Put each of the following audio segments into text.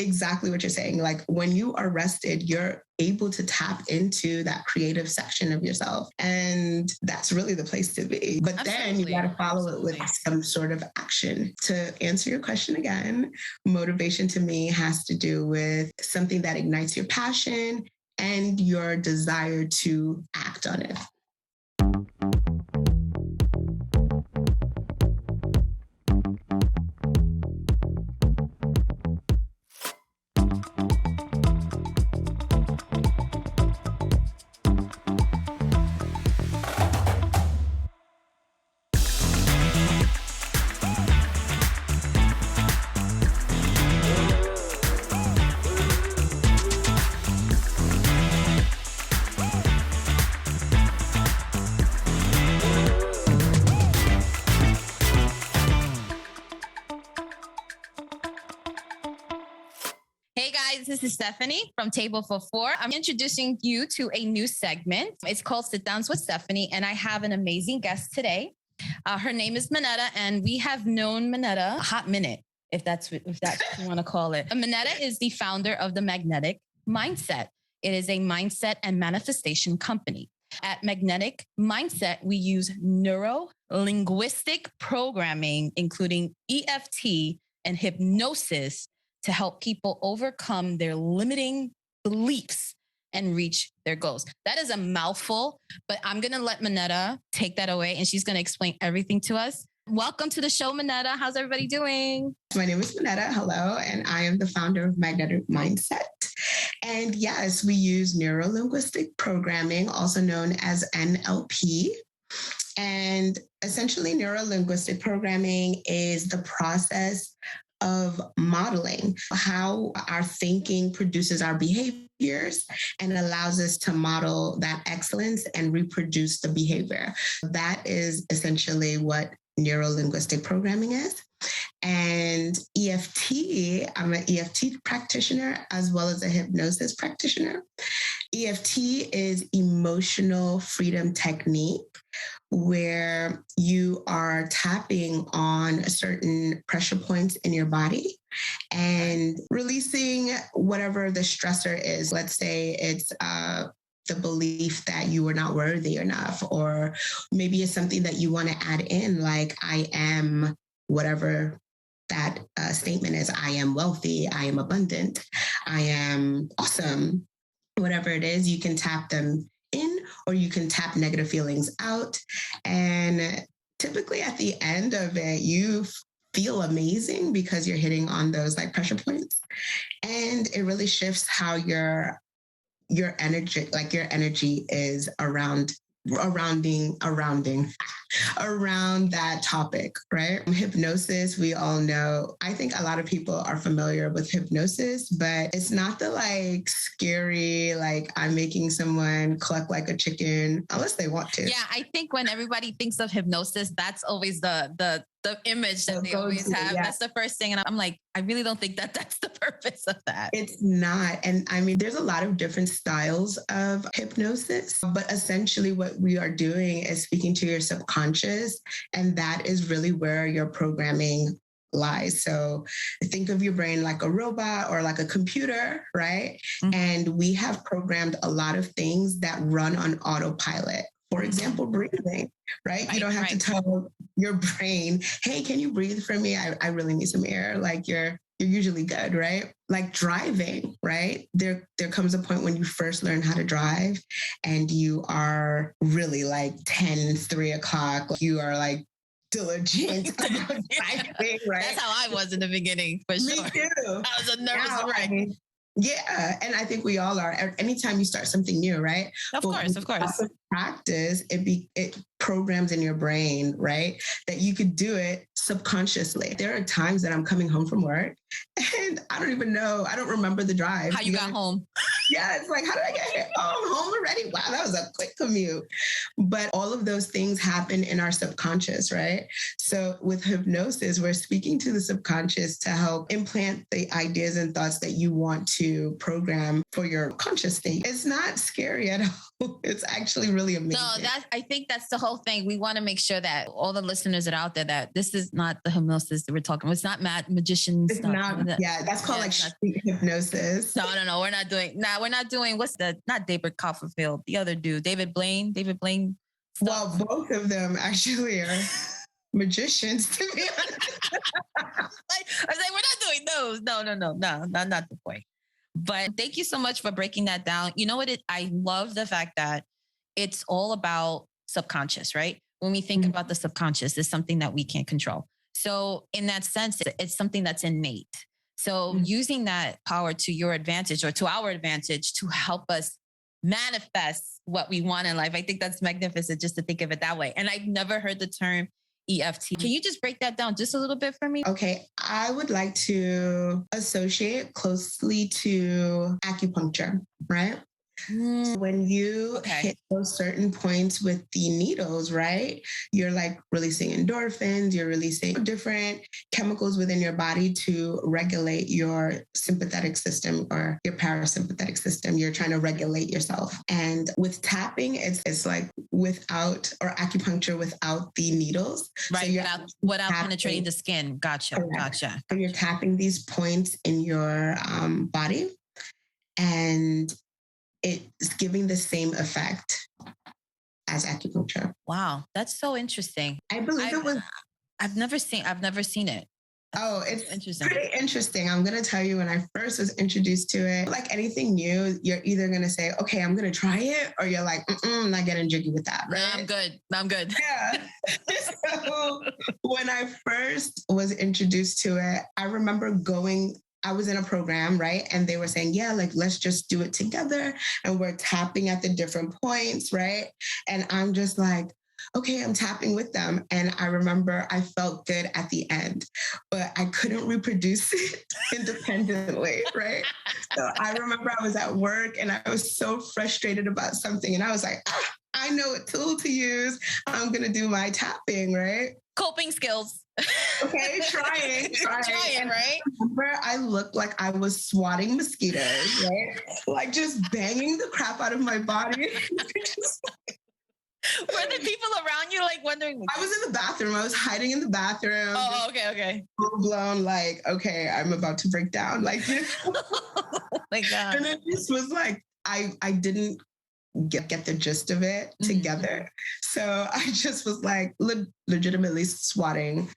exactly what you're saying. Like when you are rested, you're able to tap into that creative section of yourself. And that's really the place to be. But then you got to follow it with some sort of action. To answer your question again, motivation to me has to do with something that ignites your passion and your desire to act on it. This is Stephanie from Table for Four. I'm introducing you to a new segment. It's called Sit Downs with Stephanie, and I have an amazing guest today. Her name is Monetta, and we have known Monetta a hot minute, if that's what you want to call it. Monetta is the founder of the Magnetic Mindset. It is a mindset and manifestation company. At Magnetic Mindset, we use neurolinguistic programming, including EFT and hypnosis, to help people overcome their limiting beliefs and reach their goals. That is a mouthful, but I'm going to let Monetta take that away, and she's going to explain everything to us. Welcome to the show, Monetta. How's everybody doing? My name is Monetta. Hello. And I am the founder of Magnetic Mindset. And yes, we use neurolinguistic programming, also known as NLP. And essentially, neurolinguistic programming is the process of modeling how our thinking produces our behaviors and allows us to model that excellence and reproduce the behavior. That is essentially what neurolinguistic programming is. And EFT, I'm an EFT practitioner as well as a hypnosis practitioner. EFT is emotional freedom technique, where you are tapping on certain pressure points in your body and releasing whatever the stressor is. Let's say it's the belief that you are not worthy enough, or maybe it's something that you want to add in, like I am whatever that statement is. I am wealthy, I am abundant, I am awesome. Whatever it is, you can tap them in, or you can tap negative feelings out. And typically at the end of it, you feel amazing because you're hitting on those like pressure points. And it really shifts how your energy is around that topic, right? Hypnosis, we all know. I think a lot of people are familiar with hypnosis, but it's not the like scary, like I'm making someone cluck like a chicken, unless they want to. Yeah, I think when everybody thinks of hypnosis, that's always the image that they always have. Yeah. That's the first thing. And I'm like, I really don't think that that's the purpose of that. It's not. And I mean, there's a lot of different styles of hypnosis, but essentially what we are doing is speaking to your subconscious. And that is really where your programming lies. So think of your brain like a robot or like a computer, right? Mm-hmm. And we have programmed a lot of things that run on autopilot. For example, breathing, right? You don't have to tell your brain, hey, can you breathe for me? I really need some air. Like you're usually good, right? Like driving, right? There comes a point when you first learn how to drive and you are really like 10, 3 o'clock. You are like diligent about driving, right? That's how I was in the beginning, for sure. Me too. I was a nervous wreck. Yeah. And I think we all are. Anytime you start something new, right? Of course. Practice, it programs in your brain, right? That you could do it subconsciously. There are times that I'm coming home from work and I don't even know. I don't remember the drive. How you got home. Yeah, it's like, how did I get here? Oh, I'm home already. Wow, that was a quick commute. But all of those things happen in our subconscious, right? So with hypnosis, we're speaking to the subconscious to help implant the ideas and thoughts that you want to program for your conscious state. It's not scary at all. It's actually really amazing. No, I think that's the whole thing. We want to make sure that all the listeners that are out there, that this is not the hypnosis that we're talking about. It's not magician it's stuff. Not, yeah, that's called like street hypnosis. No, we're not doing, what's not David Copperfield, the other dude, David Blaine stuff. Well, both of them actually are magicians, to be honest. I was like, we're not doing those. No, not the point. But thank you so much for breaking that down. You know what? I love the fact that it's all about subconscious, right? When we think about the subconscious, it's something that we can't control. So in that sense, it's something that's innate. So using that power to your advantage or to our advantage to help us manifest what we want in life. I think that's magnificent just to think of it that way. And I've never heard the term EFT. Can you just break that down just a little bit for me? Okay. I would like to associate closely to acupuncture, right? So when you hit those certain points with the needles, right, you're like releasing endorphins, you're releasing different chemicals within your body to regulate your sympathetic system or your parasympathetic system. You're trying to regulate yourself. And with tapping, it's like without, or acupuncture without the needles. Right, so without penetrating the skin. Gotcha. So you're tapping these points in your body, and it's giving the same effect as acupuncture. Wow, that's so interesting. I believe it was. I've never seen it. Oh, it's interesting. Pretty interesting. I'm going to tell you, when I first was introduced to it, like anything new, you're either going to say, okay, I'm going to try it, or you're like, I'm not getting jiggy with that. Right? I'm good. Yeah. So when I first was introduced to it, I remember I was in a program, right? And they were saying, yeah, like, let's just do it together. And we're tapping at the different points, right? And I'm just like, okay, I'm tapping with them. And I remember I felt good at the end, but I couldn't reproduce it independently, right? So I remember I was at work and I was so frustrated about something. And I was like, I know what tool to use. I'm going to do my tapping, right? Coping skills. Okay, trying, right? I looked like I was swatting mosquitoes, right? Like just banging the crap out of my body. Were the people around you like wondering? I was in the bathroom. I was hiding in the bathroom. Oh, okay. Full blown, like, okay, I'm about to break down. Like, oh my God. And it just was like, I didn't get the gist of it together. So I just was like legitimately swatting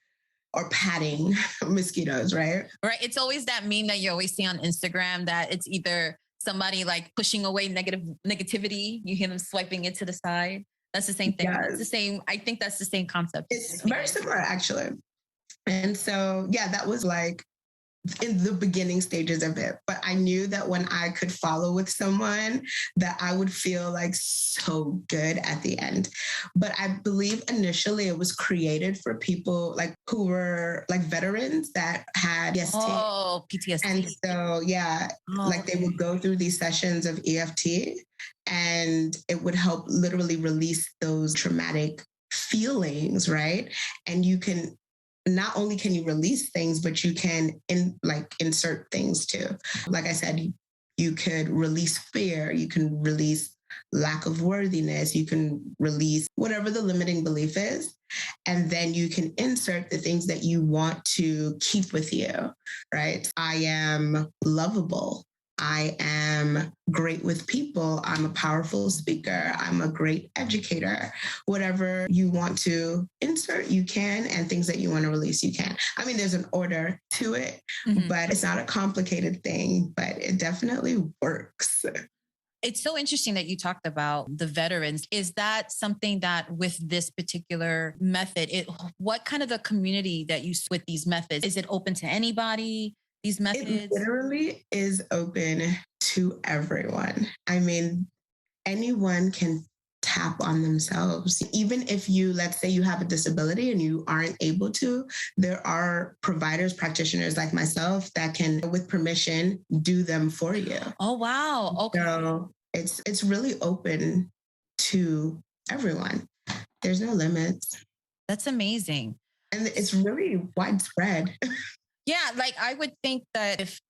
or patting mosquitoes, right? Right. It's always that meme that you always see on Instagram that it's either somebody like pushing away negativity. You hear them swiping it to the side. That's the same thing. Yes. It's the same. I think that's the same concept. It's very similar, actually. And so, yeah, that was like in the beginning stages of it. But I knew that when I could follow with someone, that I would feel like so good at the end. But I believe initially it was created for people like who were like veterans that had PTSD. Oh, PTSD. And so, yeah, like they would go through these sessions of EFT, and it would help literally release those traumatic feelings, right? And you can, not only can you release things, but you can insert things too. Like I said, you could release fear, you can release lack of worthiness, you can release whatever the limiting belief is. And then you can insert the things that you want to keep with you, right? I am lovable. I am great with people. I'm a powerful speaker. I'm a great educator. Whatever you want to insert, you can, and things that you want to release, you can. I mean, there's an order to it, but it's not a complicated thing, but it definitely works. It's so interesting that you talked about the veterans. Is that something that with this particular method, what kind of the community that you with these methods? Is it open to anybody? These methods? It literally is open to everyone. I mean, anyone can tap on themselves. Even if you, let's say you have a disability and you aren't able to, there are providers, practitioners like myself that can, with permission, do them for you. Oh, wow. Okay. So it's really open to everyone. There's no limits. That's amazing. And it's really widespread. Yeah, like I would think that if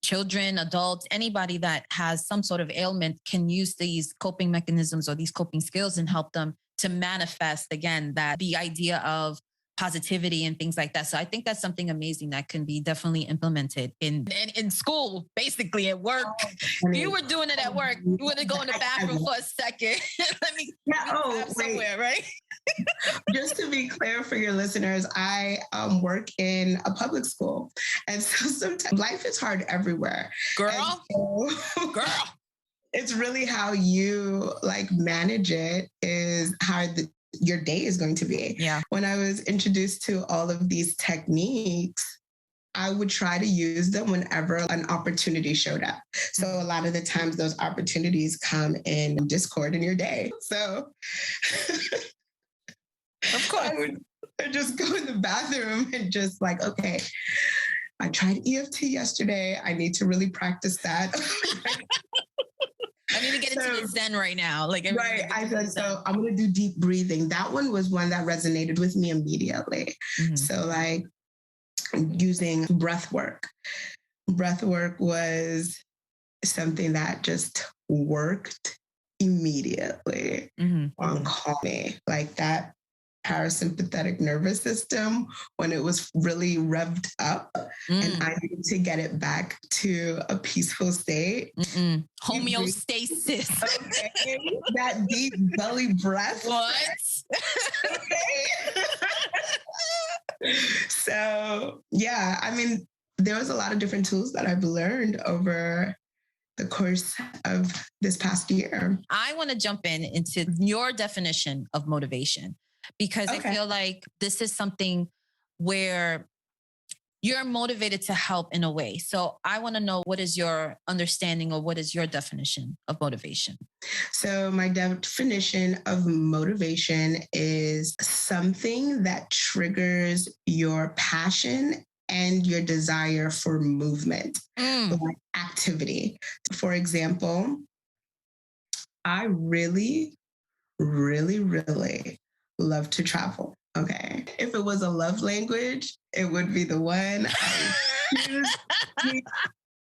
children, adults, anybody that has some sort of ailment can use these coping mechanisms or these coping skills and help them to manifest, again, that the idea of positivity and things like that. So I think that's something amazing that can be definitely implemented in school, basically at work. If you were doing it at work, you wouldn't go in the bathroom for a second. let me somewhere, right? Just to be clear for your listeners, I work in a public school. And so sometimes life is hard everywhere. Girl. It's really how you like manage it is how your day is going to be. Yeah. When I was introduced to all of these techniques, I would try to use them whenever an opportunity showed up. So a lot of the times those opportunities come in Discord in your day. So of course, I would just go in the bathroom and just like, okay, I tried EFT yesterday. I need to really practice that. I need to get into the Zen right now. Like, right. I said, so I'm going to do deep breathing. That one was one that resonated with me immediately. Mm-hmm. So like using breath work. Breath work was something that just worked immediately on calming. Like that parasympathetic nervous system, when it was really revved up and I needed to get it back to a peaceful state. Homeostasis. Okay. That deep belly breath. What? Okay. So, yeah, I mean, there was a lot of different tools that I've learned over the course of this past year. I want to jump into your definition of motivation, because I feel like this is something where you're motivated to help in a way. So I want to know, what is your understanding or what is your definition of motivation? So my definition of motivation is something that triggers your passion and your desire for movement, like activity. For example, I really, really, really love to travel. Okay. If it was a love language, it would be the one.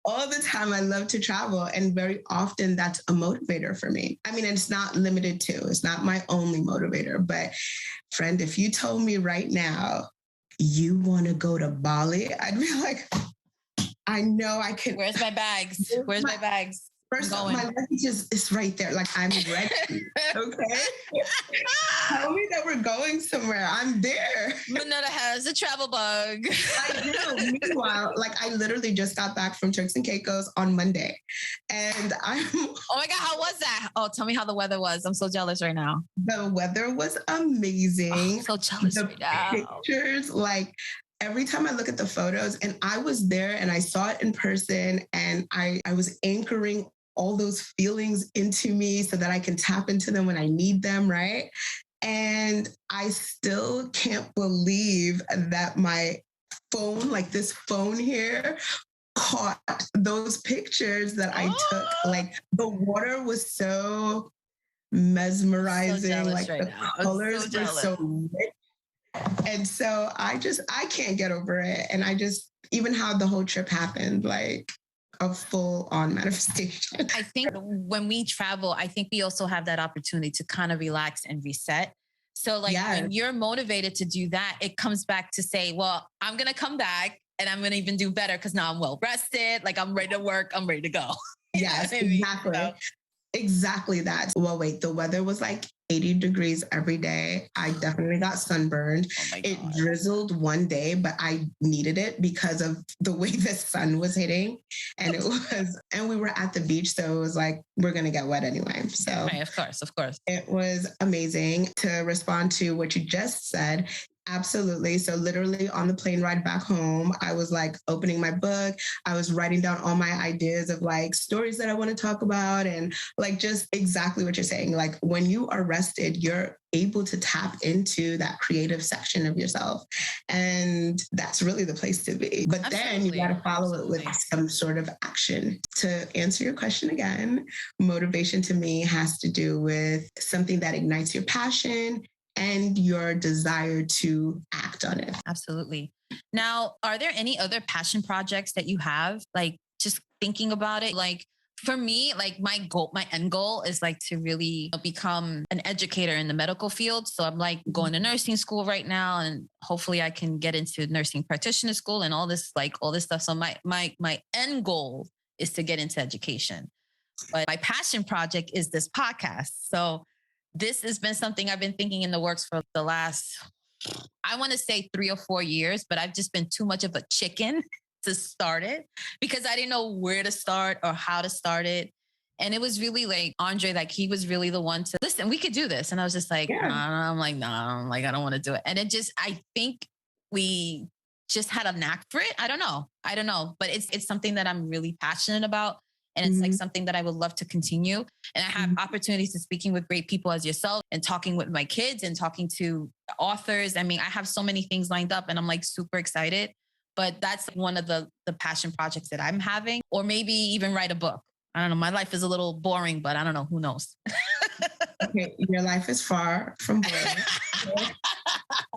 All the time, I love to travel. And very often that's a motivator for me. I mean, it's not limited to, it's not my only motivator. But friend, if you told me right now, you want to go to Bali, I'd be like, I know I can. Where's my bags? Where's my bags? First of all, my luggage is right there. Like, I'm ready. Okay. Tell me that we're going somewhere. I'm there. Monetta has a travel bug. I do. Meanwhile, like, I literally just got back from Turks and Caicos on Monday. And oh my God, how was that? Oh, tell me how the weather was. I'm so jealous right now. The weather was amazing. Oh, I'm so jealous right now. Pictures, like, every time I look at the photos, and I was there and I saw it in person, and I was anchoring all those feelings into me so that I can tap into them when I need them, right? And I still can't believe that my phone, like this phone here, caught those pictures that I took. Like, the water was so mesmerizing, so like right the now. Colors were so rich. And so I can't get over it. And I just, even how the whole trip happened, like, a full-on manifestation. I think when we travel, I think we also have that opportunity to kind of relax and reset. So like when you're motivated to do that, it comes back to say, well, I'm going to come back and I'm going to even do better because now I'm well rested. Like, I'm ready to work. I'm ready to go. Yes, exactly. So, exactly that. Well, wait, the weather was like 80 degrees every day. I definitely got sunburned. Oh, it drizzled one day, but I needed it because of the way the sun was hitting. And and we were at the beach. So it was like, we're going to get wet anyway. So right, of course. It was amazing. To respond to what you just said, Absolutely. So literally on the plane ride back home, I was like opening my book. I was writing down all my ideas of like stories that I want to talk about and like just exactly what you're saying. Like when you are rested, you're able to tap into that creative section of yourself. And that's really the place to be. But then you got to follow it with some sort of action. To answer your question again, motivation to me has to do with something that ignites your passion and your desire to act on it. Absolutely. Now, are there any other passion projects that you have? Like just thinking about it, like for me, like my end goal is like to really become an educator in the medical field. So I'm like going to nursing school right now, and hopefully I can get into nursing practitioner school and all this stuff. So my end goal is to get into education. But my passion project is this podcast. So this has been something I've been thinking in the works for the last, I want to say 3 or 4 years, but I've just been too much of a chicken to start it because I didn't know where to start or how to start it. And it was really like Andre, like he was really the one to listen, we could do this. And I was just like, nah, I'm like, nah, I'm like, I don't want to do it. And it just, I think we just had a knack for it. I don't know, but it's something that I'm really passionate about. And it's like something that I would love to continue. And I have opportunities to speaking with great people as yourself and talking with my kids and talking to authors. I mean, I have so many things lined up and I'm like super excited, but that's one of the passion projects that I'm having, or maybe even write a book. I don't know. My life is a little boring, but I don't know. Who knows? Okay. Your life is far from boring.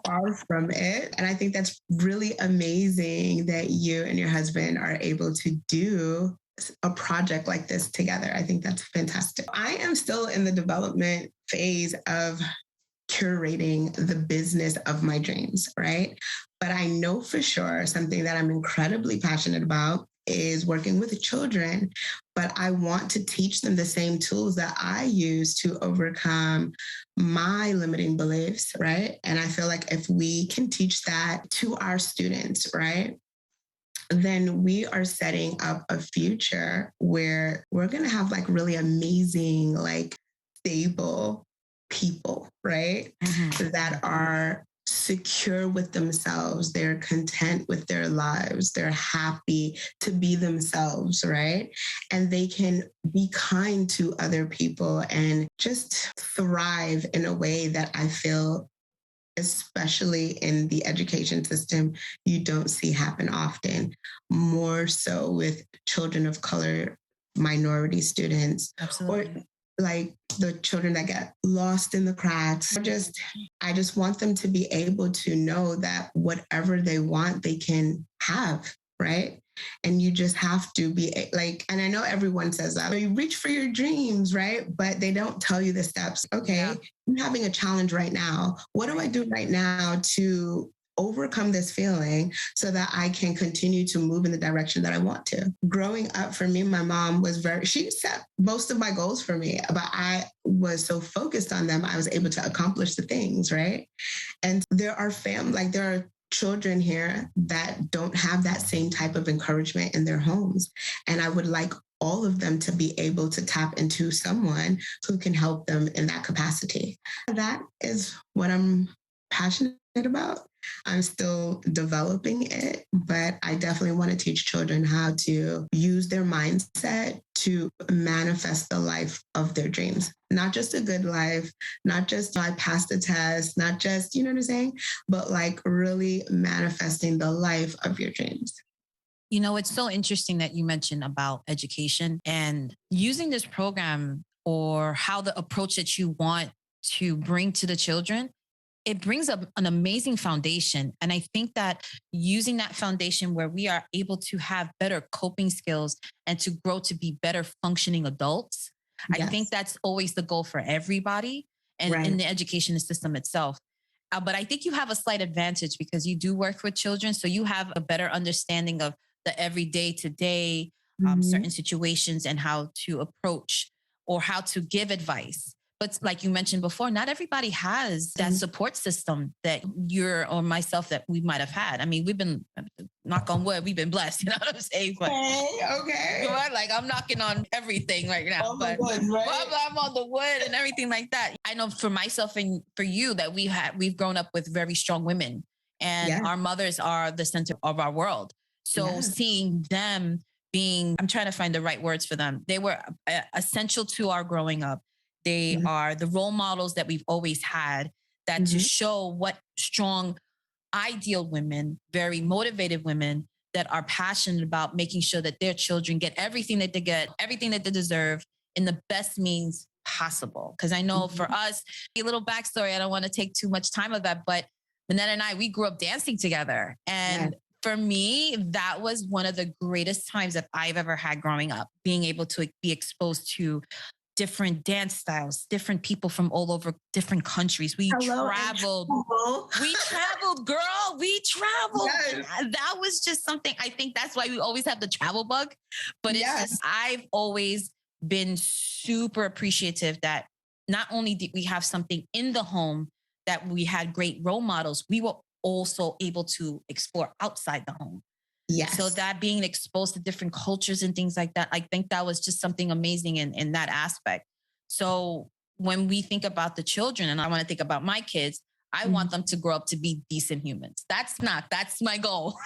Far from it. And I think that's really amazing that you and your husband are able to do a project like this together. I think that's fantastic. I am still in the development phase of curating the business of my dreams, right? But I know for sure something that I'm incredibly passionate about is working with children, but I want to teach them the same tools that I use to overcome my limiting beliefs, right? And I feel like if we can teach that to our students, right, then we are setting up a future where we're going to have like really amazing, like stable people, right? That are secure with themselves. They're content with their lives. They're happy to be themselves, right? And they can be kind to other people and just thrive in a way that I feel, especially in the education system, you don't see happen often, more so with children of color, minority students. Absolutely. Or like the children that get lost in the cracks. I just want them to be able to know that whatever they want, they can have, right? And you just have to be like, and I know everyone says that, you reach for your dreams, right? But they don't tell you the steps. Okay, I'm having a challenge right now. What do I do right now to overcome this feeling so that I can continue to move in the direction that I want to? Growing up for me, my mom was she set most of my goals for me, but I was so focused on them, I was able to accomplish the things, right? And there are there are children here that don't have that same type of encouragement in their homes. And I would like all of them to be able to tap into someone who can help them in that capacity. That is what I'm passionate about. I'm still developing it, but I definitely want to teach children how to use their mindset to manifest the life of their dreams. Not just a good life, not just I passed the test, not just, you know what I'm saying, but like really manifesting the life of your dreams. You know, it's so interesting that you mentioned about education and using this program or how the approach that you want to bring to the children. It brings up an amazing foundation. And I think that using that foundation where we are able to have better coping skills and to grow to be better functioning adults, yes. I think that's always the goal for everybody and in the education system itself. But I think you have a slight advantage because you do work with children. So you have a better understanding of the everyday to day, certain situations and how to approach or how to give advice. But like you mentioned before, not everybody has that support system that you're or myself that we might have had. I mean, we've been, knock on wood, we've been blessed. You know what I'm saying? But, okay. Like I'm knocking on everything right now. But I'm on the wood and everything like that. I know for myself and for you that we've grown up with very strong women, and our mothers are the center of our world. So seeing them being, I'm trying to find the right words for them. They were essential to our growing up. They are the role models that we've always had, that to show what strong, ideal women, very motivated women that are passionate about making sure that their children get everything that they get, everything that they deserve in the best means possible. Because I know for us, a little backstory, I don't want to take too much time of that, but Monetta and I, we grew up dancing together. And for me, that was one of the greatest times that I've ever had growing up, being able to be exposed to different dance styles, different people from all over different countries. We traveled, girl. We traveled. Yes. That was just something, I think that's why we always have the travel bug. But it's just, I've always been super appreciative that not only did we have something in the home, that we had great role models, we were also able to explore outside the home. Yes. So that being exposed to different cultures and things like that, I think that was just something amazing in that aspect. So when we think about the children, and I want to think about my kids, I want them to grow up to be decent humans. That's my goal.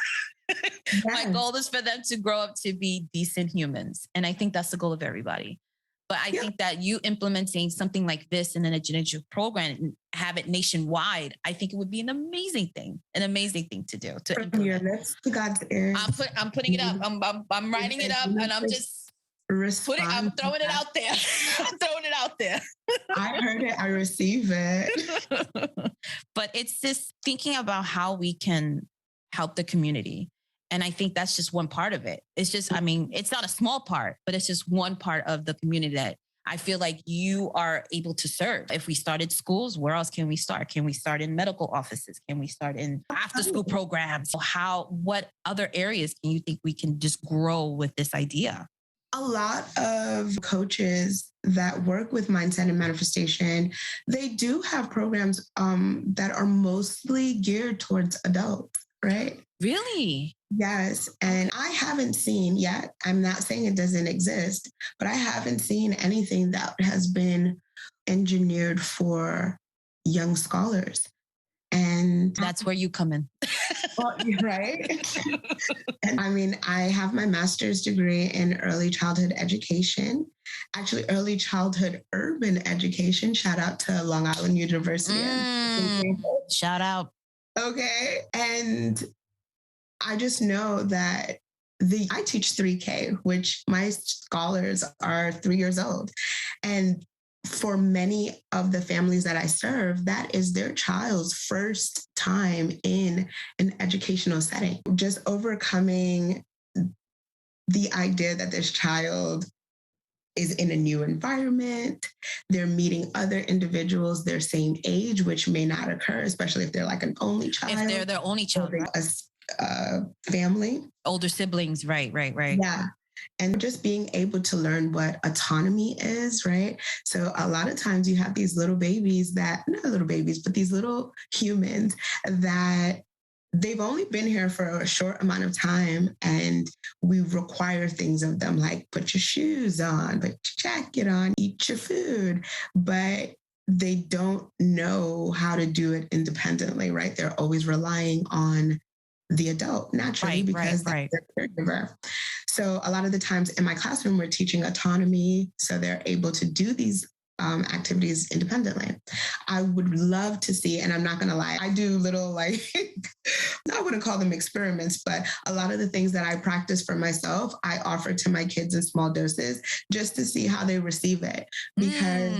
Yes. My goal is for them to grow up to be decent humans. And I think that's the goal of everybody. But I think that you implementing something like this in an educational program and have it nationwide, I think it would be an amazing thing to do. From your lips to God's ears. I'm putting it up. I'm writing it up, and I'm just I'm throwing it out there. I'm throwing it out there. I heard it. I receive it. But it's just thinking about how we can help the community. And I think that's just one part of it. It's just, I mean, it's not a small part, but it's just one part of the community that I feel like you are able to serve. If we started schools, where else can we start? Can we start in medical offices? Can we start in after school programs? What other areas can you think we can just grow with this idea? A lot of coaches that work with mindset and manifestation, they do have programs that are mostly geared towards adults, right? Really? Yes. And I haven't seen yet, I'm not saying it doesn't exist, but I haven't seen anything that has been engineered for young scholars. And that's where you come in. Right? And I mean, I have my master's degree in early childhood education, actually early childhood urban education. Shout out to Long Island University. Shout out. Okay. And I just know that I teach 3K, which my scholars are 3 years old. And for many of the families that I serve, that is their child's first time in an educational setting. Just overcoming the idea that this child is in a new environment, they're meeting other individuals their same age, which may not occur, especially if they're like an only child. If they're their only child. Family. Older siblings, right. Yeah. And just being able to learn what autonomy is, right? So a lot of times you have these little babies not little babies, but these little humans that they've only been here for a short amount of time, and we require things of them like put your shoes on, put your jacket on, eat your food, but they don't know how to do it independently, right? They're always relying on the adult naturally because they're their caregiver. So a lot of the times in my classroom, we're teaching autonomy so they're able to do these activities independently. I would love to see, and I'm not going to lie, I do little I wouldn't call them experiments, but a lot of the things that I practice for myself, I offer to my kids in small doses just to see how they receive it. Because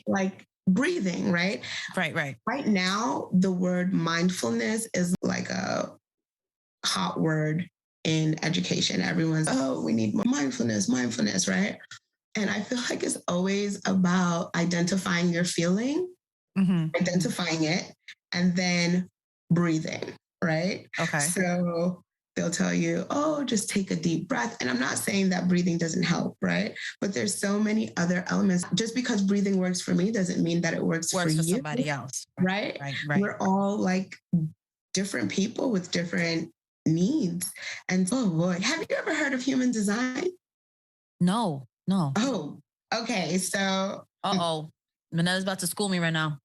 like breathing, right? Right. Right now, the word mindfulness is like a hot word in education. Everyone's, we need more mindfulness, right? And I feel like it's always about identifying your feeling, identifying it, and then breathing, right? Okay. So they'll tell you, oh, just take a deep breath. And I'm not saying that breathing doesn't help, right? But there's so many other elements. Just because breathing works for me doesn't mean that it works for you, somebody else. Right? We're all like different people with different needs. And oh boy, have you ever heard of human design? No. Oh, okay. So Monetta's about to school me right now.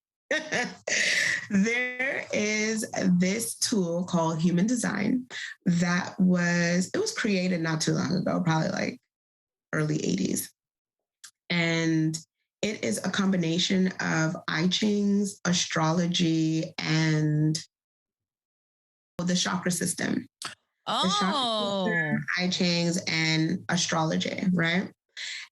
There is this tool called Human Design it was created not too long ago, probably like early 80s. And it is a combination of I Ching's, astrology, and the chakra system. The chakra system, I Ching's, and astrology, right?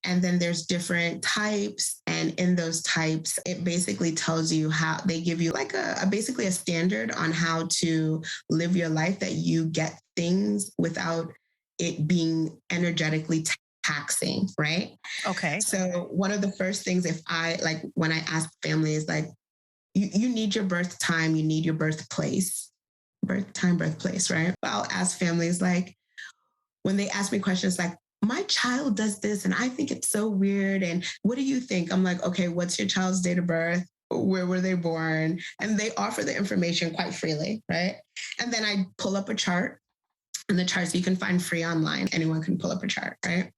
And then there's different types. And in those types, it basically tells you how they give you like basically a standard on how to live your life, that you get things without it being energetically taxing, right? Okay. So one of the first things, when I ask families, like, you need your birth time, you need your birthplace, right? I'll ask families, like, when they ask me questions like, my child does this and I think it's so weird, and what do you think? I'm like, okay, what's your child's date of birth? Where were they born? And they offer the information quite freely, right? And then I pull up a chart, and the charts you can find free online. Anyone can pull up a chart, right?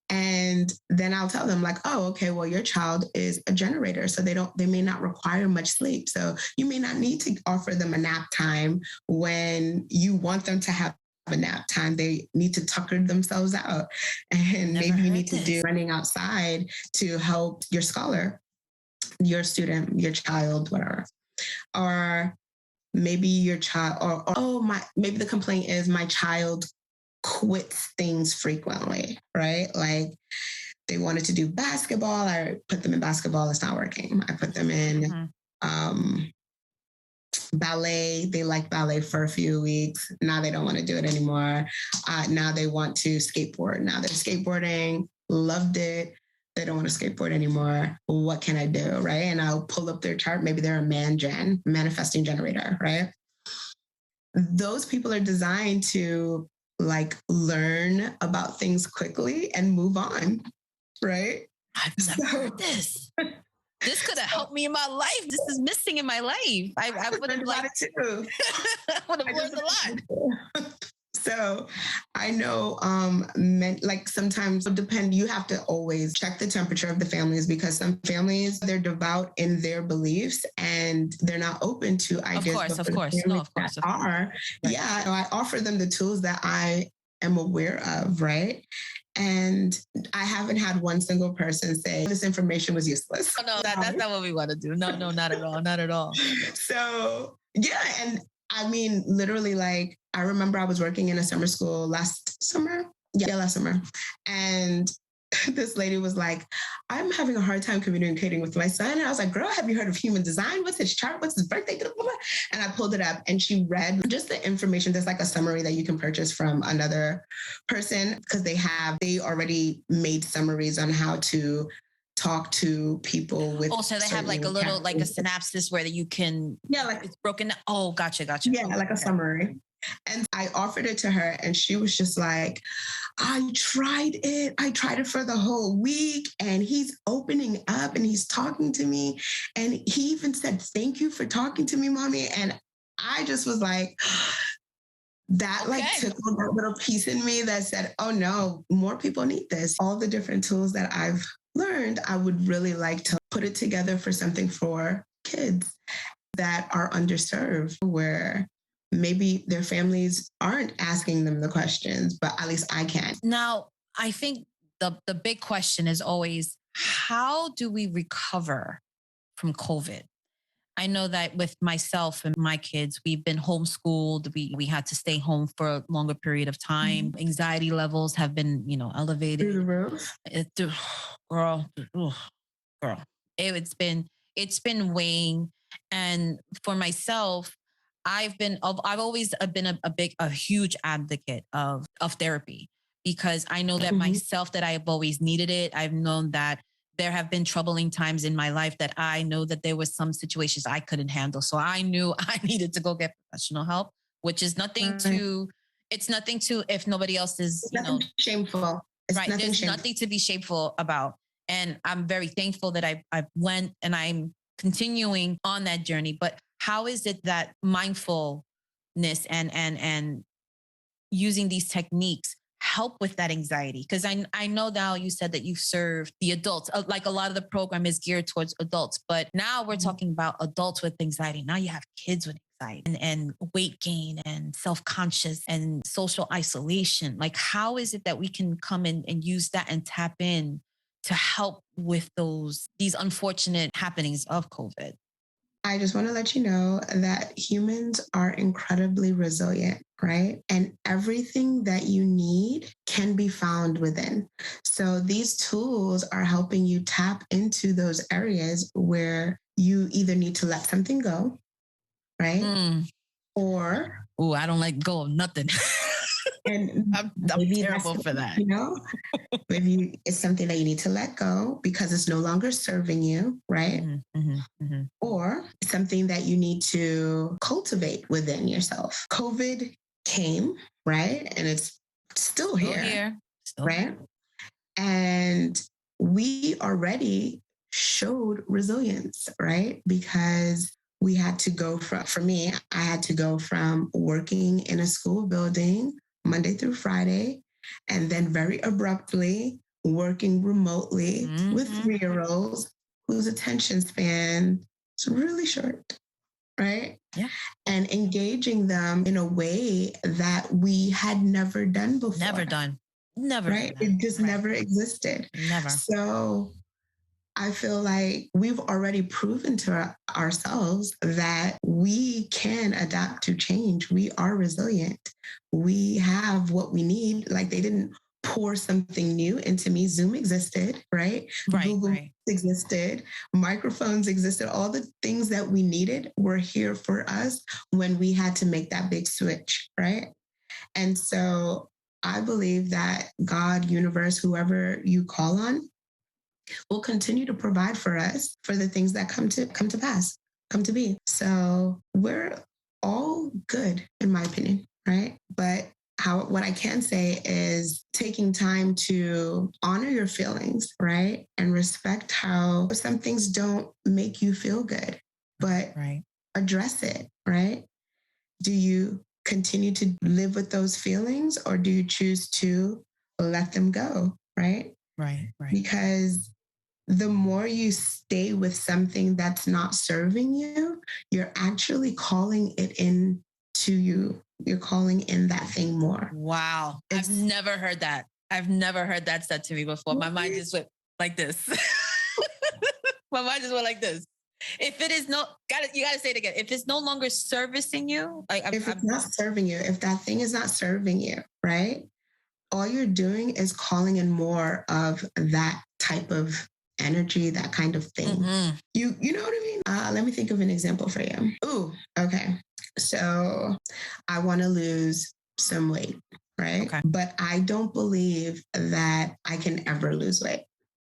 And then I'll tell them, like, oh, okay, well, your child is a generator, so they may not require much sleep. So you may not need to offer them a nap time when you want them to have a nap time. They need to tucker themselves out. And maybe you need to do running outside to help your scholar, your student, your child, whatever. Or maybe your child, maybe the complaint is my child quits things frequently, right? Like, they wanted to do basketball. I put them in basketball. It's not working. I put them in ballet. They liked ballet for a few weeks. Now they don't want to do it anymore. Now they want to skateboard. Now they're skateboarding, loved it. They don't want to skateboard anymore. What can I do, right? And I'll pull up their chart. Maybe they're a manifesting generator, right? Those people are designed to like learn about things quickly and move on, right? I've never heard this. This could have helped me in my life. This is missing in my life. I would have learned it too. I would have learned a lot. So I know, sometimes it depends. You have to always check the temperature of the families, because some families, they're devout in their beliefs and they're not open to ideas. Of course. Right. Yeah. So I offer them the tools that I am aware of, right? And I haven't had one single person say this information was useless. Oh, no, that's not what we want to do. No, not at all. Not at all. So, yeah. And I mean, literally, like, I remember I was working in a summer school last summer. And this lady was like, I'm having a hard time communicating with my son. And I was like, girl, have you heard of human design? What's his chart? What's his birthday? And I pulled it up and she read just the information. There's like a summary that you can purchase from another person, because they already made summaries on how to talk to people with. Oh, so they have like a little, like a synopsis where you can, it's broken. Oh, gotcha. Yeah, like a summary. And I offered it to her and she was just like, I tried it for the whole week, and he's opening up and he's talking to me. And he even said, thank you for talking to me, mommy. And I just was like, that took a little piece in me that said, oh no, more people need this. All the different tools that I've learned, I would really like to put it together for something for kids that are underserved, where maybe their families aren't asking them the questions, but at least I can. Now, I think the big question is always, how do we recover from COVID? I know that with myself and my kids, we've been homeschooled. We had to stay home for a longer period of time. Mm-hmm. Anxiety levels have been, elevated. Through the roof. Girl. It's been weighing. And for myself, I've always been a huge advocate of therapy, because I know that myself, that I have always needed it. I've known that there have been troubling times in my life that I know that there was some situations I couldn't handle. So I knew I needed to go get professional help, which is nothing to, It's nothing to, if nobody else is, It's nothing shameful. It's right. nothing There's shameful. nothing to be shameful about. And I'm very thankful that I went and I'm continuing on that journey. But how is it that mindfulness and using these techniques help with that anxiety? Because I know now you said that you serve the adults, like a lot of the program is geared towards adults, but now we're talking about adults with anxiety. Now you have kids with anxiety and weight gain and self-conscious and social isolation. Like, how is it that we can come in and use that and tap in to help with these unfortunate happenings of COVID? I just want to let you know that humans are incredibly resilient, right? And everything that you need can be found within. So these tools are helping you tap into those areas where you either need to let something go, right? Or I don't let go of nothing. And I'm terrible for that. Maybe it's something that you need to let go because it's no longer serving you, right? Or something that you need to cultivate within yourself. COVID came, right? And it's still here. Right? And we already showed resilience, right? Because we had to go for me, I had to go from working in a school building Monday through Friday, and then very abruptly working remotely with 3-year-olds whose attention span is really short, right? Yeah. And engaging them in a way that we had never done before. Never done. Right? It just never existed. Never. So I feel like we've already proven to ourselves that we can adapt to change. We are resilient. We have what we need. Like, they didn't pour something new into me. Zoom existed, right? Google existed. Microphones existed. All the things that we needed were here for us when we had to make that big switch, right? And so I believe that God, universe, whoever you call on, will continue to provide for us for the things that come to pass, come to be. So we're all good, in my opinion, right? But what I can say is taking time to honor your feelings, right? And respect how some things don't make you feel good, but address it, right? Do you continue to live with those feelings, or do you choose to let them go, right? Right. Because the more you stay with something that's not serving you, you're actually calling it in to you. You're calling in that thing more. Wow. I've never heard that. I've never heard that said to me before. My mind just went like this. My mind just went like this. If it is you gotta say it again. If it's no longer servicing you, if it's not serving you, if that thing is not serving you, right? All you're doing is calling in more of that type of energy, that kind of thing. You know what I mean? Let me think of an example for you. Ooh, okay. So I want to lose some weight, right? Okay. But I don't believe that I can ever lose weight.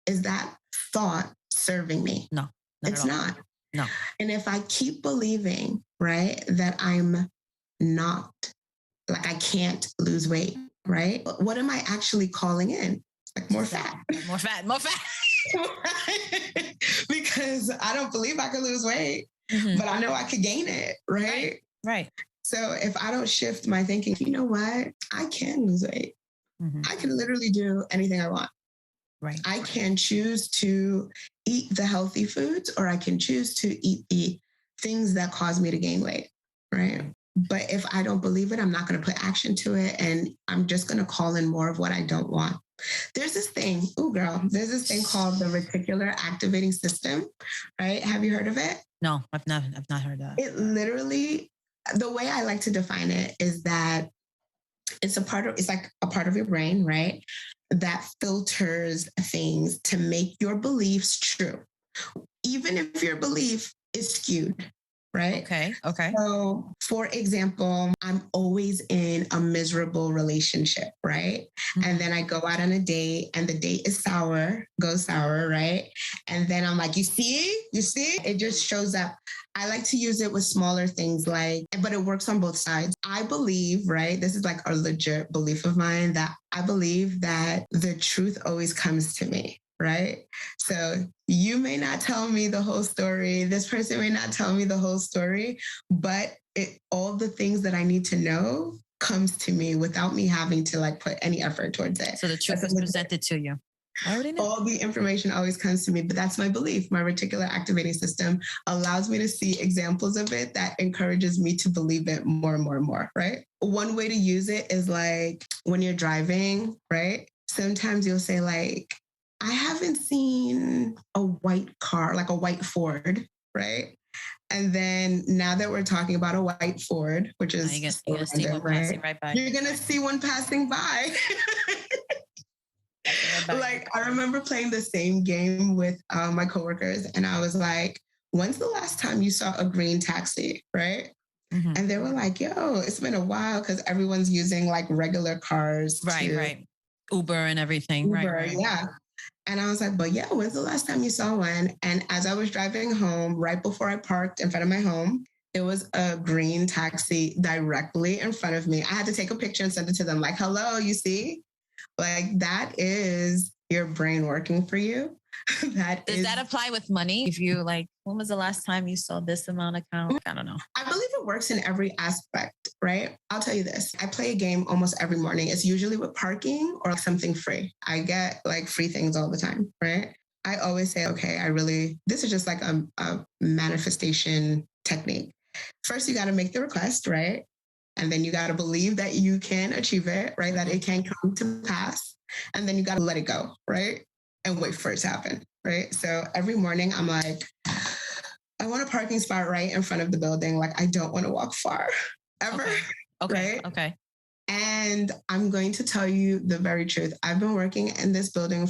Is that thought serving me? No, it's not. No. And if I keep believing, right, that I'm not, like, I can't lose weight, right? What am I actually calling in? Like, more fat. More fat. Because I don't believe I can lose weight, but I know I could gain it, right? Right. So if I don't shift my thinking, you know what? I can lose weight. I can literally do anything I want. Right. I can choose to eat the healthy foods, or I can choose to eat the things that cause me to gain weight, right? But if I don't believe it, I'm not going to put action to it, and I'm just going to call in more of what I don't want. There's this thing, there's this thing called the reticular activating system, right? Have you heard of it? No, I've not heard that. It literally, the way I like to define it is that it's like a part of your brain, right? That filters things to make your beliefs true. Even if your belief is skewed, right? Okay. So, for example, I'm always in a miserable relationship, right? Mm-hmm. And then I go out on a date and the date is goes sour, right? And then I'm like, you see, it just shows up. I like to use it with smaller things but it works on both sides. I believe, right? This is like a legit belief of mine that I believe that the truth always comes to me. Right. So you may not tell me the whole story. This person may not tell me the whole story, but all the things that I need to know comes to me without me having to put any effort towards it. So the truth is presented to you. I already know. All the information always comes to me, but that's my belief. My reticular activating system allows me to see examples of it that encourages me to believe it more and more and more. Right. One way to use it is when you're driving, right? Sometimes you'll say I haven't seen a white car, like a white Ford, right? And then now that we're talking about a white Ford, which is you're gonna see one passing right by. You're gonna see one passing by. I remember playing the same game with my coworkers, and I was like, "When's the last time you saw a green taxi?" Right? Mm-hmm. And they were like, "Yo, it's been a while because everyone's using regular cars, right? Uber and everything, right? Yeah." And I was like, but yeah, when's the last time you saw one? And as I was driving home, right before I parked in front of my home, there was a green taxi directly in front of me. I had to take a picture and send it to them hello, you see? That is your brain working for you. Does that apply with money? If you when was the last time you saw this amount account? I don't know. I believe it works in every aspect, right? I'll tell you this. I play a game almost every morning. It's usually with parking or something free. I get free things all the time, right? I always say, okay, this is just a manifestation technique. First, you got to make the request, right? And then you got to believe that you can achieve it, right? That it can come to pass. And then you got to let it go, right? And wait for it to happen, right? So every morning I'm like, I want a parking spot right in front of the building. I don't want to walk far ever. Okay. Right? Okay. And I'm going to tell you the very truth. I've been working in this building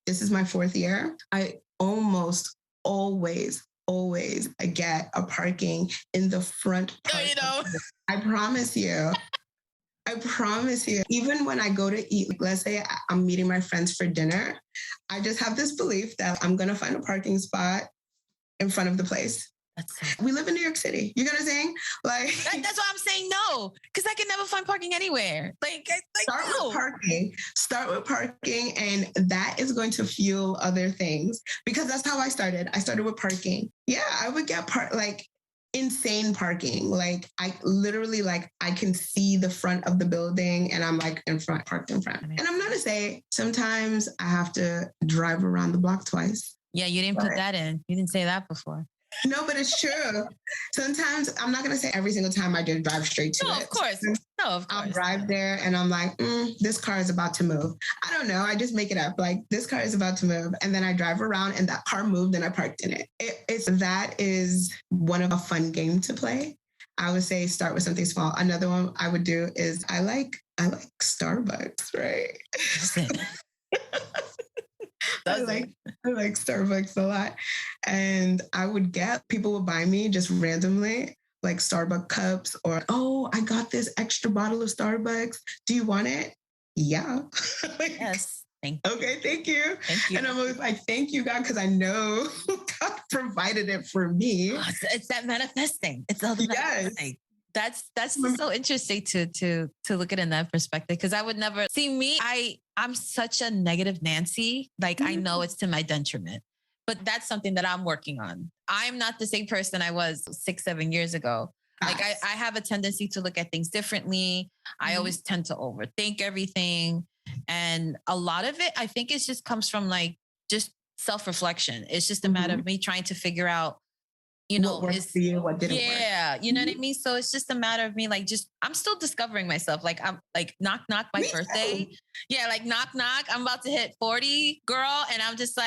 this is my 4th year. I almost always get a parking in the front part. No, you don't. I promise you. Even when I go to eat, let's say I'm meeting my friends for dinner, I just have this belief that I'm going to find a parking spot in front of the place. We live in New York City. You know what I'm saying? That's why I'm saying no, because I can never find parking anywhere. Start with parking, and that is going to fuel other things. Because that's how I started. I started with parking. Yeah, I would get insane parking. I literally I can see the front of the building, and I'm parked in front. And I'm not to say sometimes I have to drive around the block twice. Yeah, you didn't put that in. You didn't say that before. No, but it's true. Sometimes I'm not going to say every single time I just drive straight to it. Of course. I'll drive there and I'm like, this car is about to move. I don't know. I just make it up. This car is about to move. And then I drive around and that car moved and I parked in it. That is one of a fun game to play. I would say start with something small. Another one I would do is I like Starbucks, right? I like Starbucks a lot. And people would buy me just randomly Starbucks cups or, oh, I got this extra bottle of Starbucks. Do you want it? Yeah. Yes. Thank you. Okay, thank you. Thank you. And I'm always like, thank you, God, because I know God provided it for me. Oh, it's that manifesting. It's all the manifesting. That's so interesting to look at it in that perspective, because I would never see me. I'm such a negative Nancy. I know it's to my detriment, but that's something that I'm working on. I'm not the same person I was 6-7 years ago. I have a tendency to look at things differently. I always tend to overthink everything. And a lot of it, I think it just comes from just self-reflection. It's just a matter of me trying to figure out, what worked for you, what didn't work. Yeah, you know what I mean? So it's just a matter of me I'm still discovering myself. I'm knock knock my birthday. Too. Yeah, knock knock. I'm about to hit 40, girl. And I'm just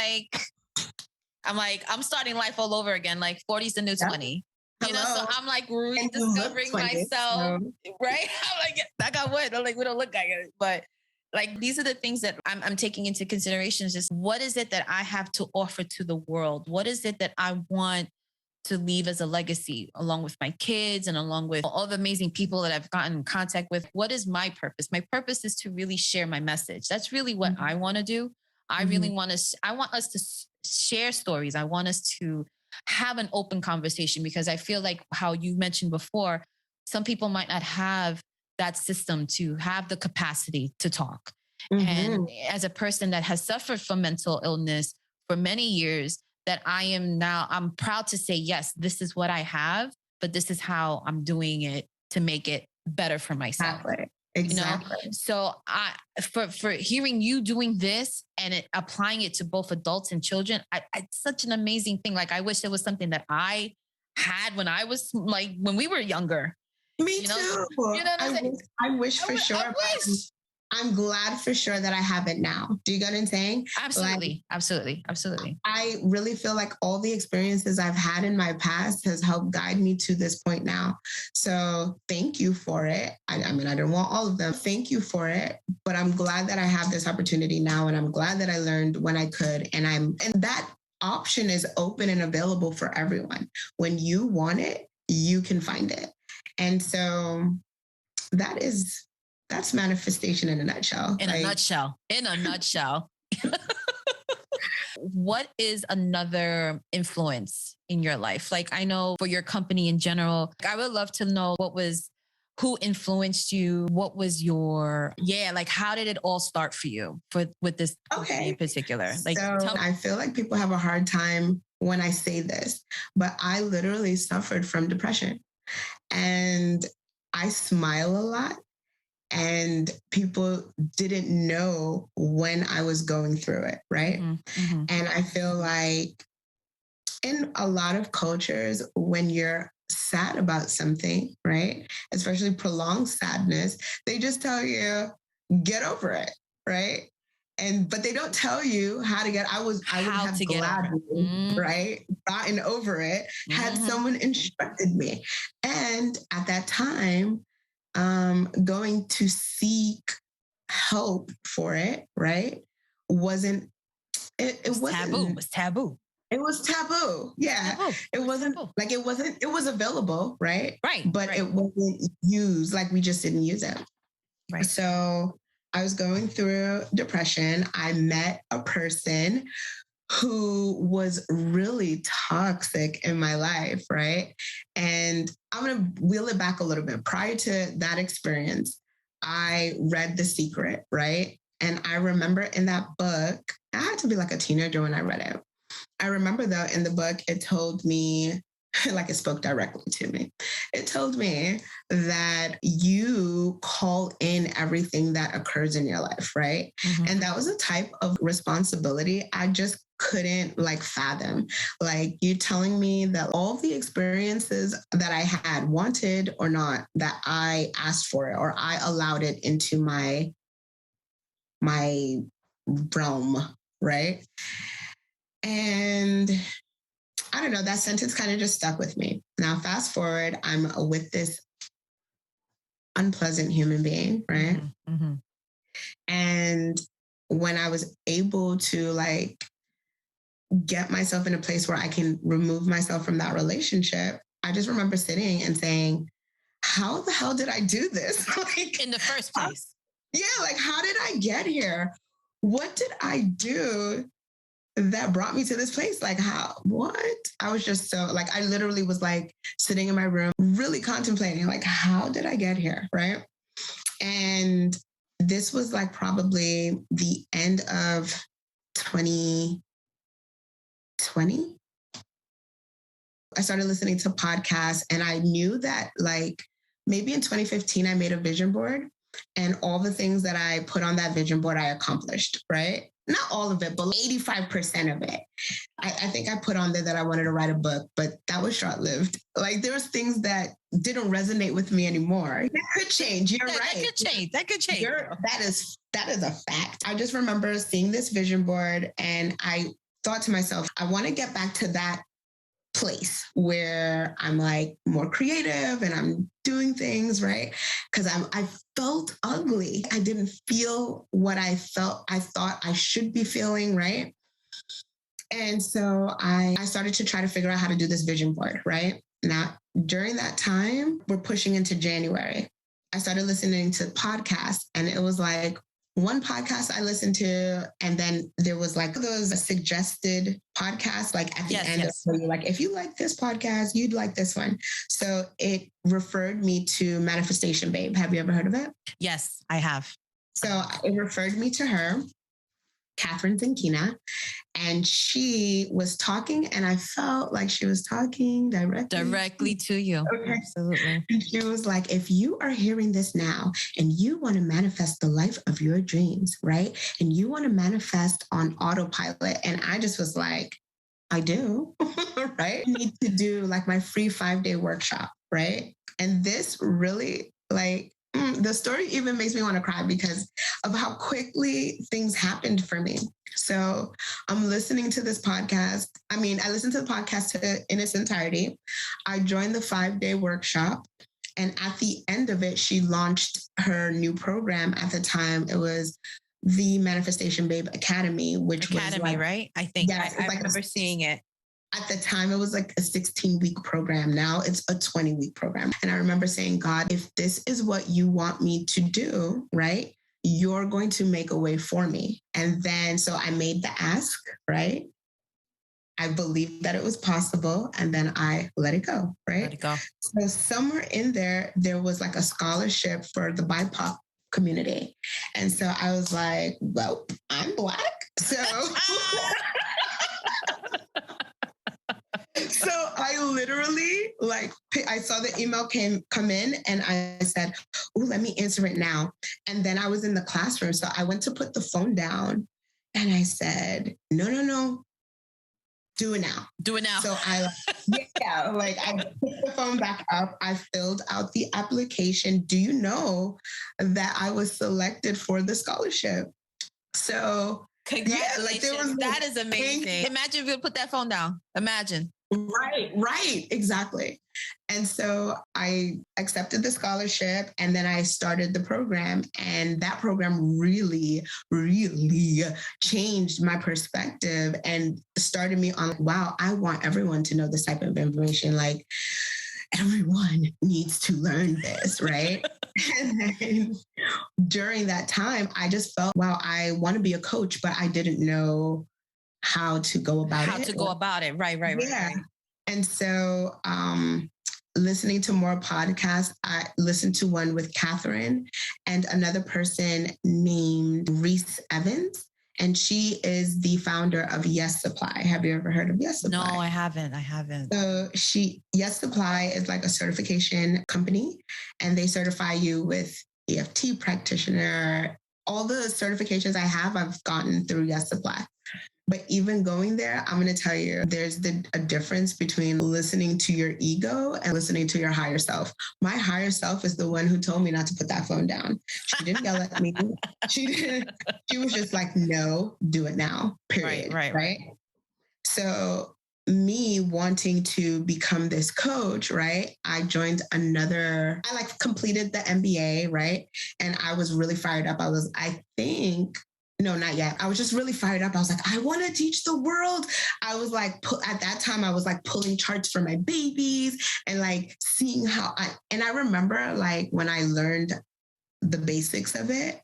I'm starting life all over again. 40's the new 20. You know, so I'm rediscovering myself. Right? I'm I got what? I'm we don't look like it. But these are the things that I'm taking into consideration. Is just what is it that I have to offer to the world? What is it that I want to leave as a legacy, along with my kids and along with all the amazing people that I've gotten in contact with. What is my purpose? My purpose is to really share my message. That's really what I want to do. I really want to, I want us to share stories. I want us to have an open conversation, because I feel like how you mentioned before, some people might not have that system to have the capacity to talk. And as a person that has suffered from mental illness for many years, that I'm proud to say, yes, this is what I have, but this is how I'm doing it to make it better for myself. Exactly. You know? So for hearing you doing this and applying it to both adults and children, it's such an amazing thing. Like, I wish it was something that I had when I was like, when we were younger. Me you know? too. You know what I'm saying? I wish for sure. I wish. I'm glad for sure that I have it now. Do you get what I'm saying? Absolutely. Absolutely. I really feel like all the experiences I've had in my past has helped guide me to this point now. So thank you for it. I mean, I don't want all of them. Thank you for it. But I'm glad that I have this opportunity now. And I'm glad that I learned when I could. And that option is open and available for everyone. When you want it, you can find it. And so that's manifestation in a nutshell. In a nutshell. What is another influence in your life? Like, I know for your company in general, I would love to know who influenced you? What was how did it all start for you with this company in particular? Like, I feel like people have a hard time when I say this, but I literally suffered from depression, and I smile a lot. And people didn't know when I was going through it, right? And I feel like in a lot of cultures, when you're sad about something, right, especially prolonged sadness, they just tell you, get over it, right? But they don't tell you how to get. I would have gladly, right, gotten over it had someone instructed me. And at that time, going to seek help for it, right? It wasn't taboo. It was taboo. It was taboo. Yeah. Taboo. It wasn't like it was available, right? Right. But it wasn't used. Like, we just didn't use it. Right. So I was going through depression. I met a person who was really toxic in my life, right? And I'm going to wheel it back a little bit. Prior to that experience, I read The Secret, right? And I remember in that book, I had to be like a teenager when I read it. I remember, though, in the book, it told me, like, it spoke directly to me. It told me that you call in everything that occurs in your life, right? And that was a type of responsibility I just couldn't fathom. Like, you telling me that all the experiences that I had, wanted or not, that I asked for it or I allowed it into my realm, right? And I don't know, that sentence kind of just stuck with me. Now, fast forward, I'm with this unpleasant human being, right? And when I was able to get myself in a place where I can remove myself from that relationship, I just remember sitting and saying, how the hell did I do this? In the first place. How did I get here? What did I do that brought me to this place? What? I was just so I literally was sitting in my room, really contemplating, how did I get here? Right. And this was probably the end of 2020. I started listening to podcasts, and I knew that maybe in 2015, I made a vision board, and all the things that I put on that vision board, I accomplished, right? Not all of it, but 85% of it. I think I put on there that I wanted to write a book, but that was short-lived. There was things that didn't resonate with me anymore. That could change. You're right. That could change. That is a fact. I just remember seeing this vision board, and I thought to myself, I want to get back to that place where I'm more creative and I'm doing things, right? Because I felt ugly. I didn't feel what I thought I should be feeling, right? And so I started to try to figure out how to do this vision board, right? Now, during that time, we're pushing into January. I started listening to podcasts, and it was like one podcast I listened to, and then there was like those suggested podcasts, like at the end of where you're like, if you like this podcast, you'd like this one. So it referred me to Manifestation Babe. Have you ever heard of it? Yes, I have. So it referred me to her, Catherine Zinkina, and she was talking, and I felt like she was talking directly to you. Okay. Absolutely. And she was like, if you are hearing this now and you want to manifest the life of your dreams, right? And you want to manifest on autopilot. And I just was like, I do, right? I need to do like my free 5-day workshop, right? And this really like, the story even makes me want to cry because of how quickly things happened for me. So I'm listening to this podcast. I listened to the podcast in its entirety. I joined the 5-day workshop. And at the end of it, she launched her new program. At the time, it was the Manifestation Babe Academy, which was like, right? I think yes, I remember seeing it. At the time, it was like a 16-week program. Now it's a 20-week program. And I remember saying, God, if this is what you want me to do, right, you're going to make a way for me. And then, so I made the ask, right? I believed that it was possible. And then I let it go, right? Let it go. So somewhere in there, there was like a scholarship for the BIPOC community. And so I was like, well, I'm Black. So... So I literally I saw the email come in and I said, oh, let me answer it now. And then I was in the classroom. So I went to put the phone down and I said, no, do it now. Do it now. So I put the phone back up. I filled out the application. Do you know that I was selected for the scholarship? So congratulations. That is amazing. Imagine if you put that phone down. Imagine. Right. Exactly. And so I accepted the scholarship and then I started the program. And that program really, really changed my perspective and started me on, wow, I want everyone to know this type of information. Like, everyone needs to learn this, right? And then during that time, I just felt, wow, I want to be a coach, but I didn't know how to go about it. Right. Yeah. Right. And so listening to more podcasts, I listened to one with Catherine and another person named Reese Evans. And she is the founder of Yes Supply. Have you ever heard of Yes Supply? No, I haven't. So Yes Supply is like a certification company, and they certify you with EFT practitioner. All the certifications I've gotten through Yes Supply. But even going there, I'm going to tell you, there's a difference between listening to your ego and listening to your higher self. My higher self is the one who told me not to put that phone down. She didn't yell at me. She was just like, no, do it now, period. Right. So me wanting to become this coach, right? I joined I completed the MBA, right? And I was really fired up. No, not yet. I was just really fired up. I was like, I want to teach the world. I was like, at that time, I was like pulling charts for my babies and like seeing and I remember like when I learned the basics of it,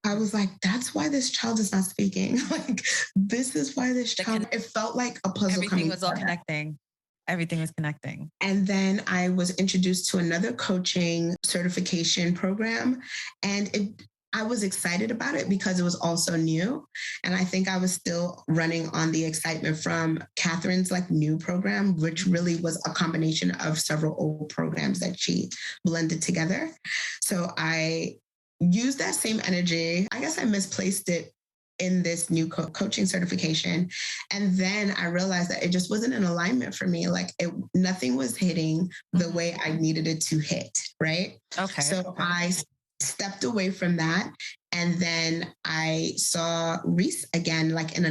I was like, that's why this child is not speaking. Like, this is why this child, it felt like a puzzle. Everything was all connecting. Everything was connecting. And then I was introduced to another coaching certification program, and I was excited about it because it was also new. And I think I was still running on the excitement from Catherine's like new program, which really was a combination of several old programs that she blended together. So I used that same energy. I guess I misplaced it in this new coaching certification. And then I realized that it just wasn't in alignment for me. Like nothing was hitting the way I needed it to hit. Right. Okay. So I stepped away from that. And then I saw Reese again, like in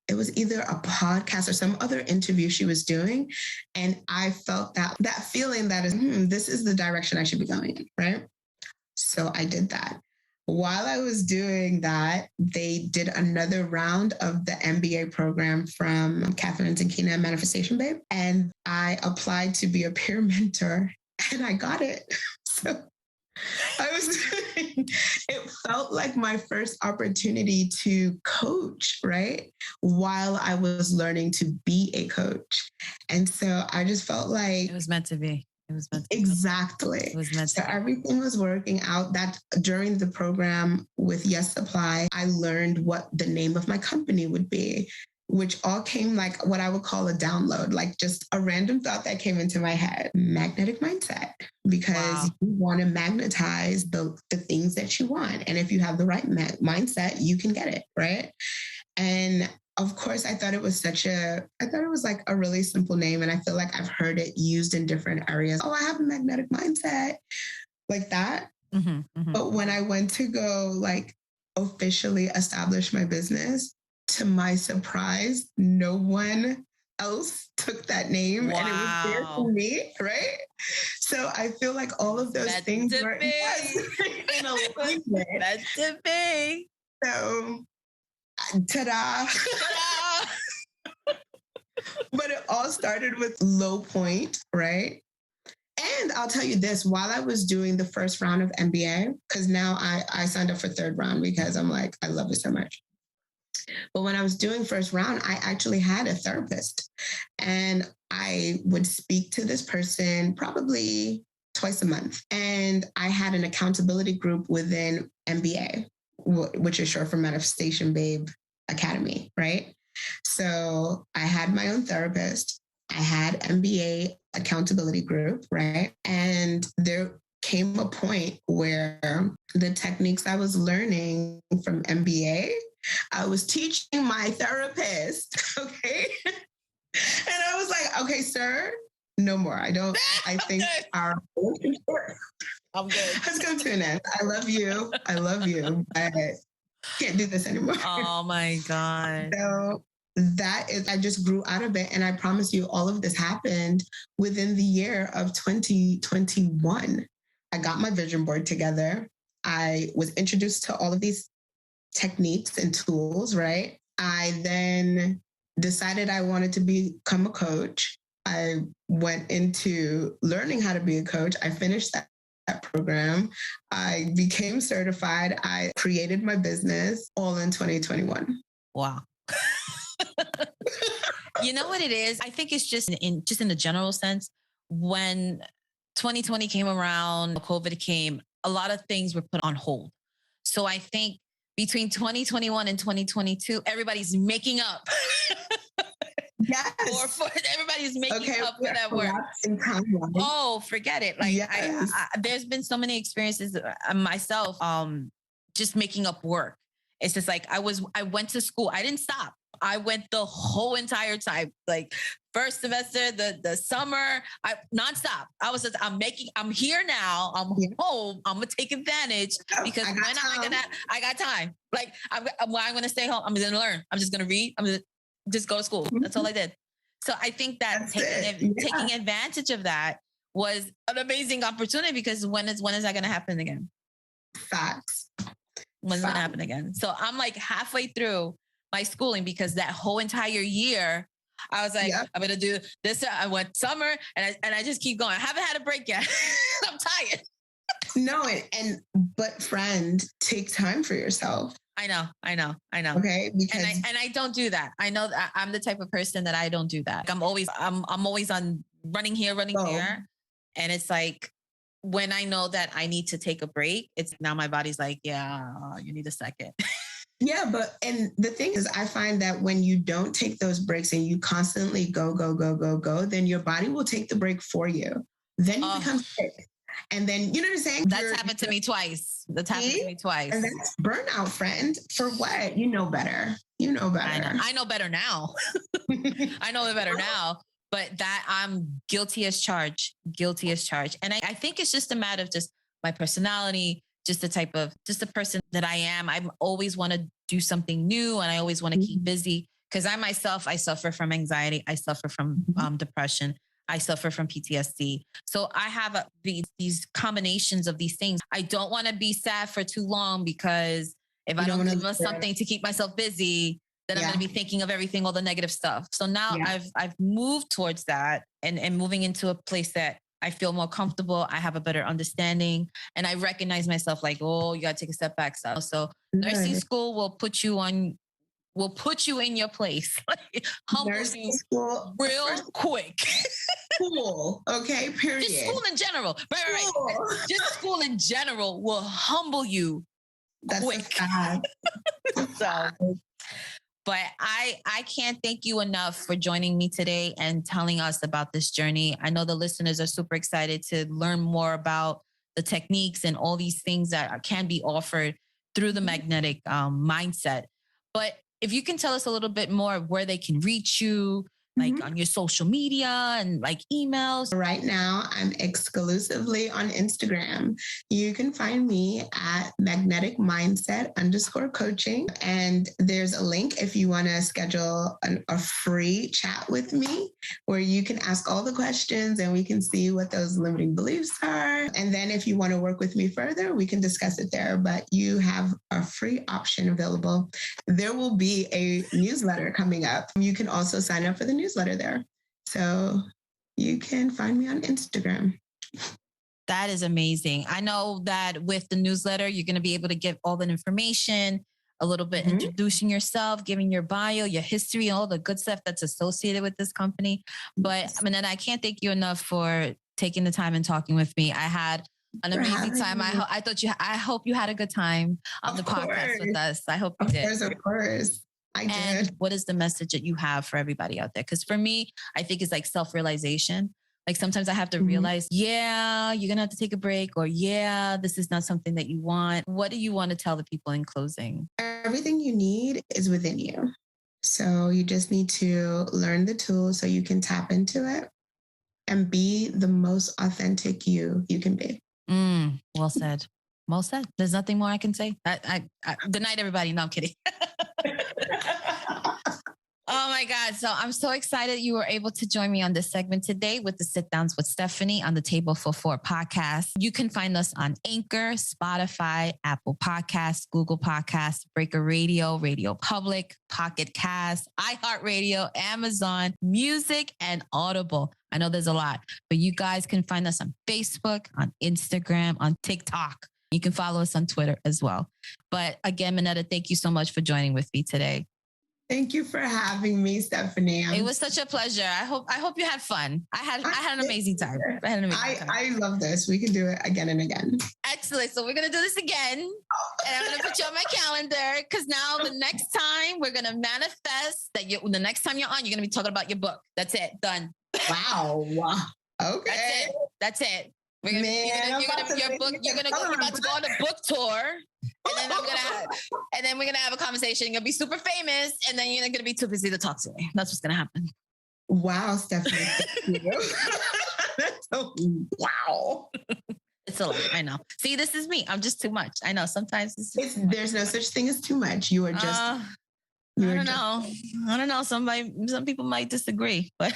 it was either a podcast or some other interview she was doing. And I felt that feeling that is, this is the direction I should be going in, right? So I did that. while I was doing that, they did another round of the MBA program from Catherine Zankina, Manifestation Babe. And I applied to be a peer mentor and I got it. So it felt like my first opportunity to coach, right? While I was learning to be a coach. And so I just felt like it was meant to be. It was meant to exactly. It was meant to be. Everything was working out. That during the program with Yes Supply, I learned what the name of my company would be, which all came like what I would call a download, like just a random thought that came into my head. Magnetic mindset, because you want to magnetize the things that you want. And if you have the right mindset, you can get it, right? And of course, I thought it was like a really simple name. And I feel like I've heard it used in different areas. Oh, I have a magnetic mindset, like that. Mm-hmm, mm-hmm. But when I went to go like officially establish my business, to my surprise, no one else took that name. Wow. And it was there for me, right? So I feel like all of those things were in alignment. That's to be. So ta-da. But it all started with low point, right? And I'll tell you this, while I was doing the first round of MBA, because now I signed up for third round because I'm like, I love it so much. But when I was doing first round, I actually had a therapist and I would speak to this person probably twice a month. And I had an accountability group within MBA, which is short for Manifestation Babe Academy, right? So I had my own therapist. I had MBA accountability group, right? And there came a point where the techniques I was learning from MBA, I was teaching my therapist, okay? And I was like, okay, sir, no more. I think our relationship has come to an end. I love you, but can't do this anymore. Oh my God. So I just grew out of it. And I promise you, all of this happened within the year of 2021. I got my vision board together. I was introduced to all of these techniques and tools, right? I then decided I wanted to become a coach. I went into learning how to be a coach. I finished that program. I became certified. I created my business all in 2021. Wow. You know what it is? I think it's just in the general sense, when 2020 came around, COVID came, a lot of things were put on hold. So I think between 2021 and 2022, everybody's making up. Yes. Everybody's making up for that work. Oh, forget it. Like yes. There's been so many experiences myself, just making up work. It's just like I went to school. I didn't stop. I went the whole entire time, like first semester, the summer, nonstop. I'm here now. I'm home. I'm going to take advantage because I got time. Like I'm going to stay home. I'm going to learn. I'm just going to read. I'm going to just go to school. Mm-hmm. That's all I did. So I think that taking advantage of that was an amazing opportunity, because when is that going to happen again? Facts. When's it going to happen again? So I'm like halfway through my schooling, because that whole entire year I was like, I'm going to do this. I went summer and I just keep going. I haven't had a break yet. I'm tired. No. But friend, take time for yourself. I know. Okay. Because and I don't do that. I know that I'm the type of person that I don't do that. I'm always on running here, running there. And it's like, when I know that I need to take a break, it's now my body's like, you need a second. Yeah, and the thing is, I find that when you don't take those breaks and you constantly go, then your body will take the break for you. Then you become sick. And then, you know what I'm saying? That's happened to me twice. And that's burnout, friend. For what? You know better. I know better now. I know better now. But that I'm guilty as charged. And I think it's just a matter of just my personality, just the person that I am. I always want to do something new, and I always want to keep busy, because I myself, I suffer from anxiety. I suffer from depression. I suffer from PTSD. So I have these combinations of these things. I don't want to be sad for too long because if I don't give us something to keep myself busy, then I'm going to be thinking of everything, all the negative stuff. So now I've moved towards that and moving into a place that I feel more comfortable. I have a better understanding and I recognize myself like, oh, you got to take a step back. So nursing school will put you in your place. Humble you real quick. School, okay, period. Just school in general. Right. Just school in general will humble you quick. So, but I can't thank you enough for joining me today and telling us about this journey. I know the listeners are super excited to learn more about the techniques and all these things that can be offered through the magnetic mindset. But if you can tell us a little bit more of where they can reach you, like on your social media and like emails. Right now, I'm exclusively on Instagram. You can find me at magnetic mindset _coaching. And there's a link if you want to schedule a free chat with me where you can ask all the questions and we can see what those limiting beliefs are. And then if you want to work with me further, we can discuss it there. But you have a free option available. There will be a newsletter coming up. You can also sign up for the newsletter there. So you can find me on Instagram. That is amazing. I know that with the newsletter, you're going to be able to give all the information, a little bit introducing yourself, giving your bio, your history, all the good stuff that's associated with this company. But Monetta, I can't thank you enough for taking the time and talking with me. I had an amazing time. I hope you had a good time on the podcast with us. I hope you did. Of course. And what is the message that you have for everybody out there? Because for me, I think it's like self-realization. Like sometimes I have to realize, you're going to have to take a break or this is not something that you want. What do you want to tell the people in closing? Everything you need is within you. So you just need to learn the tools so you can tap into it and be the most authentic you can be. Well said. Well said. There's nothing more I can say. Good night, everybody. No, I'm kidding. Oh my God. So I'm so excited you were able to join me on this segment today with the Sit Downs with Stephanie on the Table for Four podcast. You can find us on Anchor, Spotify, Apple Podcasts, Google Podcasts, Breaker Radio, Radio Public, Pocket Cast, iHeartRadio, Amazon Music, and Audible. I know there's a lot, but you guys can find us on Facebook, on Instagram, on TikTok. You can follow us on Twitter as well. But again, Monetta, thank you so much for joining with me today. Thank you for having me, Stephanie. It was such a pleasure. I hope you had fun. I had an amazing time. I love this. We can do it again and again. Excellent. So we're going to do this again. And I'm going to put you on my calendar because now the next time we're going to manifest that the next time you're on, you're going to be talking about your book. That's it. Done. Wow. Okay. That's it. You're about to go on a book tour. And then we're gonna have a conversation. You're gonna be super famous, and then you're gonna be too busy to talk to me. That's what's gonna happen. Wow, Stephanie. Wow. It's a lot. I know. See, this is me. I'm just too much. I know. Sometimes there's no such thing as too much. You are just. I don't know. Some people might disagree, but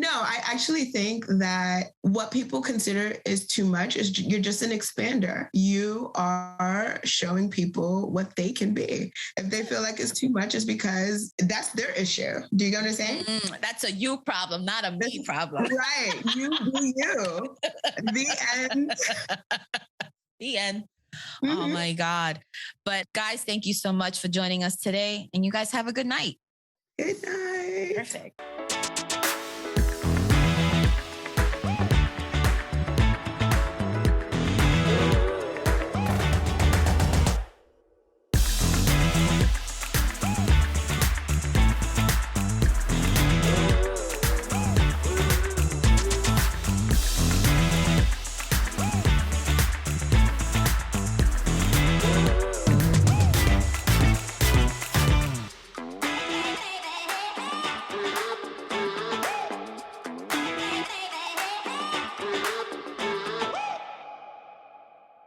I actually think that what people consider is too much is you're just an expander. You are showing people what they can be. If they feel like it's too much, it's because that's their issue. Do you get what I'm saying? That's a you problem, not a me problem. Right. You be you. The end. The end. Oh my God. But guys, thank you so much for joining us today. And you guys have a good night. Good night. Perfect.